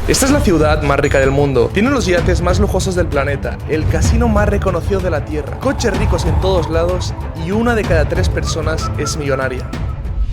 Esta es la ciudad más rica del mundo. Tiene los yates más lujosos del planeta, el casino más reconocido de la Tierra, coches ricos en todos lados y 1 de cada 3 personas es millonaria.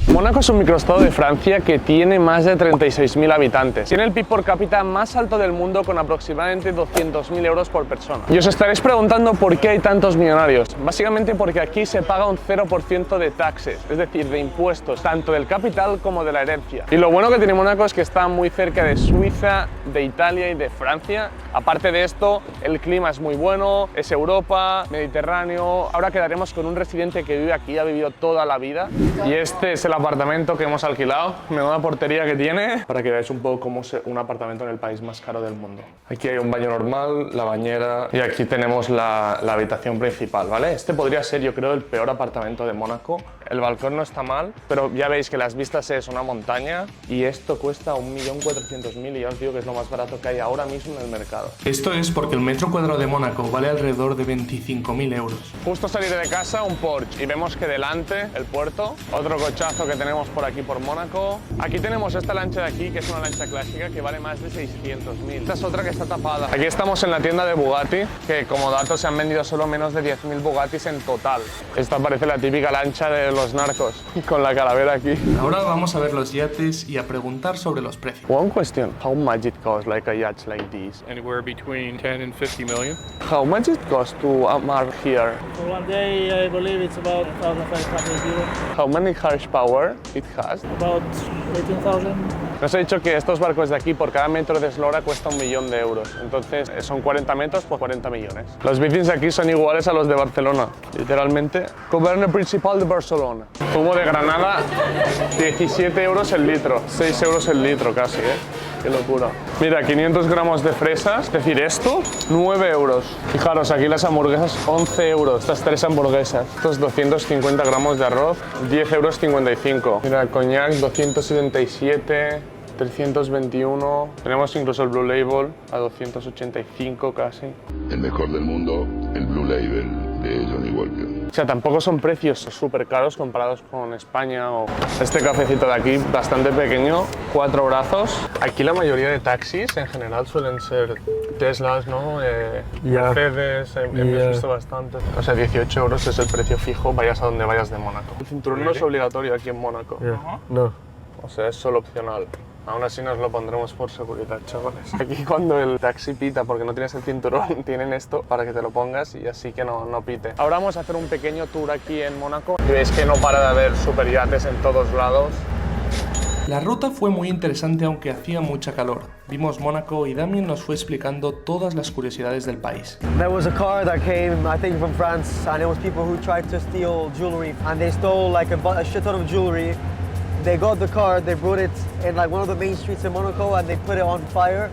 Mónaco es un microestado de Francia que tiene más de 36.000 habitantes. Tiene el PIB por cápita más alto del mundo con aproximadamente 200.000 euros por persona. Y os estaréis preguntando por qué hay tantos millonarios. Básicamente porque aquí se paga un 0% de taxes, es decir, de impuestos, tanto del capital como de la herencia. Y lo bueno que tiene Mónaco es que está muy cerca de Suiza, de Italia y de Francia. Aparte de esto, el clima es muy bueno, es Europa, Mediterráneo. Ahora quedaremos con un residente que vive aquí, ha vivido toda la vida. Y este es el apartamento que hemos alquilado, menuda portería que tiene, para que veáis un poco cómo es un apartamento en el país más caro del mundo. Aquí hay un baño normal, la bañera y aquí tenemos la habitación principal, ¿vale? Este podría ser, yo creo, el peor apartamento de Mónaco. El balcón no está mal, pero ya veis que las vistas es una montaña y esto cuesta 1.400.000 y ya os digo que es lo más barato que hay ahora mismo en el mercado. Esto es porque el metro cuadrado de Mónaco vale alrededor de 25.000 euros. Justo salir de casa, un Porsche, y vemos que delante el puerto, otro cochazo que tenemos por aquí por Mónaco. Aquí tenemos esta lancha de aquí, que es una lancha clásica que vale más de 600.000. Esta es otra que está tapada. Aquí estamos en la tienda de Bugatti, que como dato se han vendido solo menos de 10.000 Bugattis en total. Esta parece la típica lancha de los narcos, con la calavera aquí. Ahora vamos a ver los yates y a preguntar sobre los precios. One question, how much it costs like a yacht like this? Anywhere between 10 and 50 million. How much it costs to amarr here? For one day, I believe it's about 1,500 euros. How many horsepower it has? About 18,000. Nos he dicho que estos barcos de aquí por cada metro de eslora cuesta 1.000.000 de euros. Entonces son 40 metros por 40 millones. Los bicis aquí son iguales a los de Barcelona, literalmente. Govern principal de Barcelona. Zumo de granada, 17 euros el litro. 6 euros el litro casi, ¿eh? Qué locura. Mira, 500 gramos de fresas, es decir, esto, 9 euros. Fijaros, aquí las hamburguesas, 11 euros. Estas 3 hamburguesas. Estos 250 gramos de arroz, 10,55 euros. Mira, el coñac, 277, 321. Tenemos incluso el Blue Label a 285 casi. El mejor del mundo, el Blue Label de Johnny Walker. O sea, tampoco son precios súper caros comparados con España o este cafecito de aquí, bastante pequeño, 4 brazos. Aquí la mayoría de taxis en general suelen ser Teslas, ¿no? Mercedes, hemos visto bastante. O sea, 18 euros es el precio fijo, vayas a donde vayas de Mónaco. El cinturón no es obligatorio aquí en Mónaco. No. O sea, es solo opcional. Aún así nos lo pondremos por seguridad, chavales. Aquí cuando el taxi pita porque no tienes el cinturón, tienen esto para que te lo pongas y así que no pite. Ahora vamos a hacer un pequeño tour aquí en Mónaco. Y veis que no para de haber superyates en todos lados. La ruta fue muy interesante aunque hacía mucha calor. Vimos Mónaco y Damien nos fue explicando todas las curiosidades del país. There was a car that came, I think, from France, and it was people who tried to steal jewelry, and they stole like a shit ton of jewelry. They got the car, they brought it in like one of the main streets in Monaco, and they put it on fire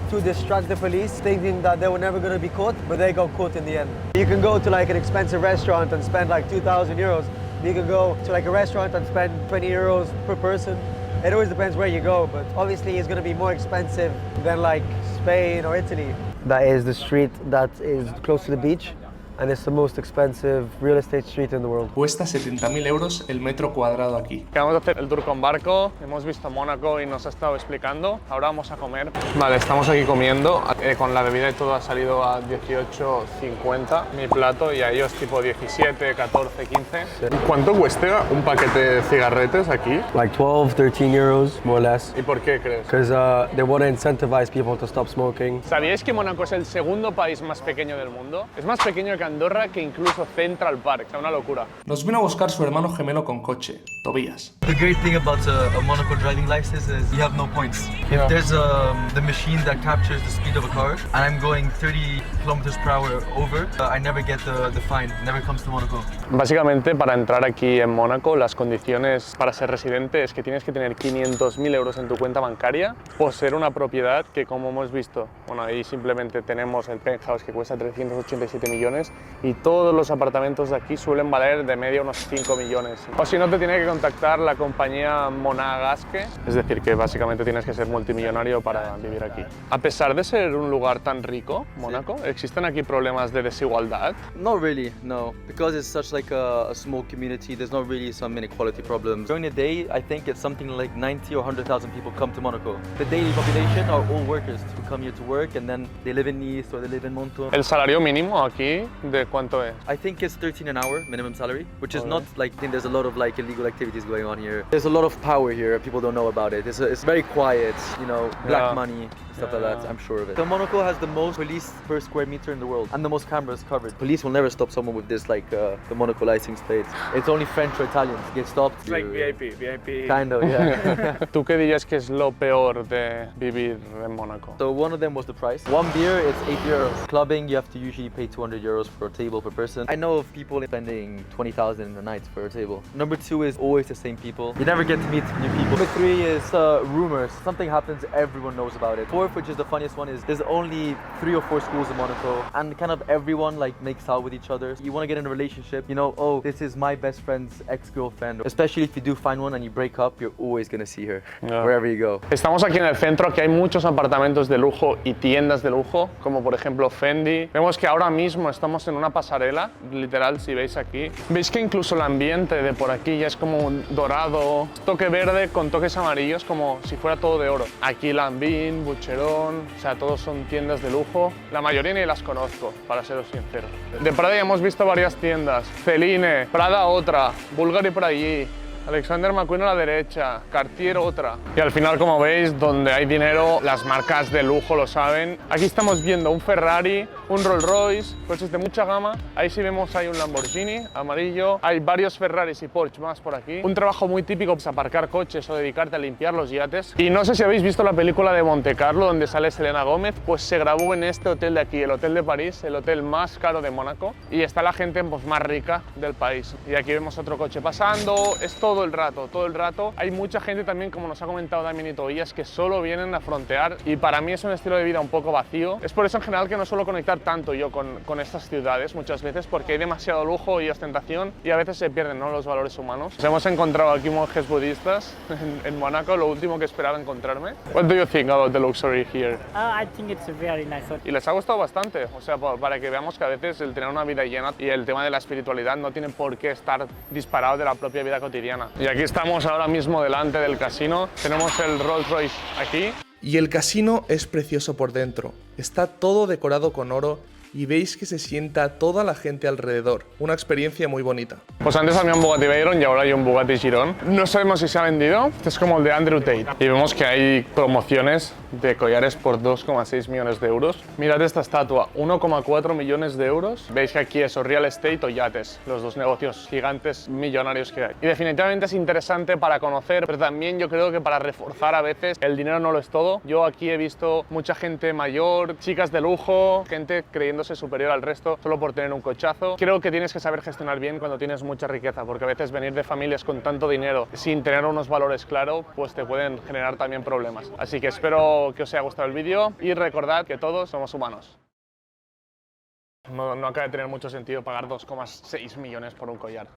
to distract the police, thinking that they were never going to be caught, but they got caught in the end. You can go to like an expensive restaurant and spend like 2,000 euros. You can go to like a restaurant and spend 20 euros per person. It always depends where you go, but obviously it's going to be more expensive than like Spain or Italy. That is the street that is close to the beach. And it's the most expensive real estate street in the world. Cuesta 70.000 euros el metro cuadrado aquí. Vamos a hacer el tour con barco, hemos visto Mónaco y nos ha estado explicando. Ahora vamos a comer. Vale, estamos aquí comiendo. Con la bebida y todo ha salido a 18,50 mi plato y a ellos tipo 17, 14, 15. Sí. ¿Cuánto cuesta un paquete de cigarretes aquí? Like 12, 13 euros, more or less. ¿Y por qué crees? Because they want to incentivize people to stop smoking. ¿Sabíais que Mónaco es el segundo país más pequeño del mundo? Es más pequeño que Andorra, que incluso Central Park. O sea, una locura. Nos vino a buscar su hermano gemelo con coche, Tobías. The great thing about a Monaco driving license is you have no points. If there's the machine that captures the speed of a car and I'm going 30 kilometers per hour over, I never get the fine. It never comes to Monaco. Básicamente, para entrar aquí en Mónaco, las condiciones para ser residente es que tienes que tener 500.000 euros en tu cuenta bancaria, poseer una propiedad que, como hemos visto, bueno, ahí simplemente tenemos el penthouse que cuesta 387 millones y todos los apartamentos de aquí suelen valer de media unos 5 millones. O si no, te tiene que contactar la compañía Monegasque, es decir, que básicamente tienes que ser multimillonario para vivir aquí. A pesar de ser un lugar tan rico, Mónaco, ¿existen aquí problemas de desigualdad? Not really, no. Because it's such like a small community, there's not really some inequality problems. During the day, I think it's something like 90 or 100,000 people come to Monaco. The daily population are all workers who come here to work and then they live in Nice or they live in Monton. ¿El salario mínimo aquí de cuánto es? I think it's 13 an hour minimum salary, which is not like, I think there's a lot of like illegal activities going on here. There's a lot of power here, people don't know about it. It's very quiet, you know, black money, stuff like that, I'm sure of it. So Monaco has the most police per square meter in the world and the most cameras covered. Police will never stop someone with this like the Monaco license plate. It's only French or Italians get stopped. It's like VIP. Kind of, yeah. ¿Tú qué dirías que es lo peor de vivir en Mónaco? So one of them was the price. One beer, it's 8 euros. Clubbing, you have to usually pay 200 euros for a table per person. I know of people spending 20,000 a night for a table. Number 2 is always the same people. You never get to meet new people. Number 3 is rumors. Something happens, everyone knows about it. 4th, which is the funniest one, is there's only 3 or 4 schools in Monaco and kind of everyone like makes out with each other. You want to get in a relationship, you know, oh, this is my best friend's ex-girlfriend. Especially if you do find one and you break up, you're always gonna see her wherever you go. Estamos aquí en el centro, que hay muchos apartamentos de lujo y tiendas de lujo, como por ejemplo Fendi. Vemos que ahora mismo estamos en una pasarela, literal, si veis aquí. Veis que incluso el ambiente de por aquí ya es como un dorado, toque verde con toques amarillos, como si fuera todo de oro. Aquí Lanvin, Boucheron, o sea, todos son tiendas de lujo. La mayoría ni las conozco, para seros sinceros. De Prada ya hemos visto varias tiendas. Celine, Prada otra, Bulgari por allí, Alexander McQueen a la derecha, Cartier otra. Y al final, como veis, donde hay dinero, las marcas de lujo lo saben. Aquí estamos viendo un Ferrari, un Rolls Royce, coches de mucha gama. Ahí sí vemos hay un Lamborghini amarillo. Hay varios Ferraris y Porsche más por aquí. Un trabajo muy típico es aparcar coches o dedicarte a limpiar los yates. Y no sé si habéis visto la película de Monte Carlo, donde sale Selena Gómez, pues se grabó en este hotel de aquí, el Hotel de París, el hotel más caro de Mónaco. Y está la gente pues, más rica del país. Y aquí vemos otro coche pasando. Es todo el rato. Hay mucha gente también, como nos ha comentado Damien y Tobías, que solo vienen a frontear y para mí es un estilo de vida un poco vacío. Es por eso en general que no suelo conectar tanto yo con estas ciudades muchas veces, porque hay demasiado lujo y ostentación y a veces se pierden, ¿no?, los valores humanos. Nos hemos encontrado aquí monjes budistas en Mónaco, lo último que esperaba encontrarme. What do you think about the luxury here? I think it's a very nice hotel. Y les ha gustado bastante, o sea, para que veamos que a veces el tener una vida llena y el tema de la espiritualidad no tiene por qué estar disparado de la propia vida cotidiana. Y aquí estamos ahora mismo delante del casino, tenemos el Rolls Royce aquí. Y el casino es precioso por dentro, está todo decorado con oro y veis que se sienta toda la gente alrededor, una experiencia muy bonita. Pues antes había un Bugatti Veyron y ahora hay un Bugatti Chiron. No sabemos si se ha vendido, este es como el de Andrew Tate. Y vemos que hay promociones de collares por 2,6 millones de euros. Mirad esta estatua, 1,4 millones de euros. Veis que aquí es o real estate o yates, los dos negocios gigantes millonarios que hay. Y definitivamente es interesante para conocer, pero también yo creo que para reforzar a veces el dinero no lo es todo. Yo aquí he visto mucha gente mayor, chicas de lujo, gente creyéndose superior al resto solo por tener un cochazo. Creo que tienes que saber gestionar bien cuando tienes mucha riqueza, porque a veces venir de familias con tanto dinero sin tener unos valores claros, pues te pueden generar también problemas. Así que espero que os haya gustado el vídeo y recordad que todos somos humanos. No acaba de tener mucho sentido pagar 2,6 millones por un collar.